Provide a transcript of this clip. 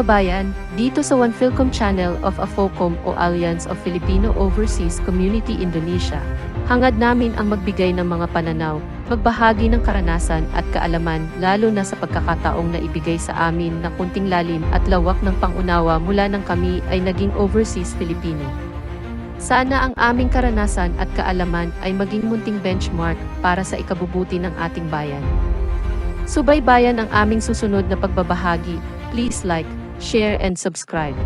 kababayan, dito sa One Philcom Channel of AFOCOM o Alliance of Filipino Overseas Community Indonesia, hangad namin ang magbigay ng mga pananaw, magbahagi ng karanasan at kaalaman lalo na sa pagkakataong na ibigay sa amin na kunting lalim at lawak ng pangunawa mula nang kami ay naging overseas Filipino. Sana ang aming karanasan at kaalaman ay maging munting benchmark para sa ikabubuti ng ating bayan. Subaybayan ang aming susunod na pagbabahagi. Please like, share and subscribe.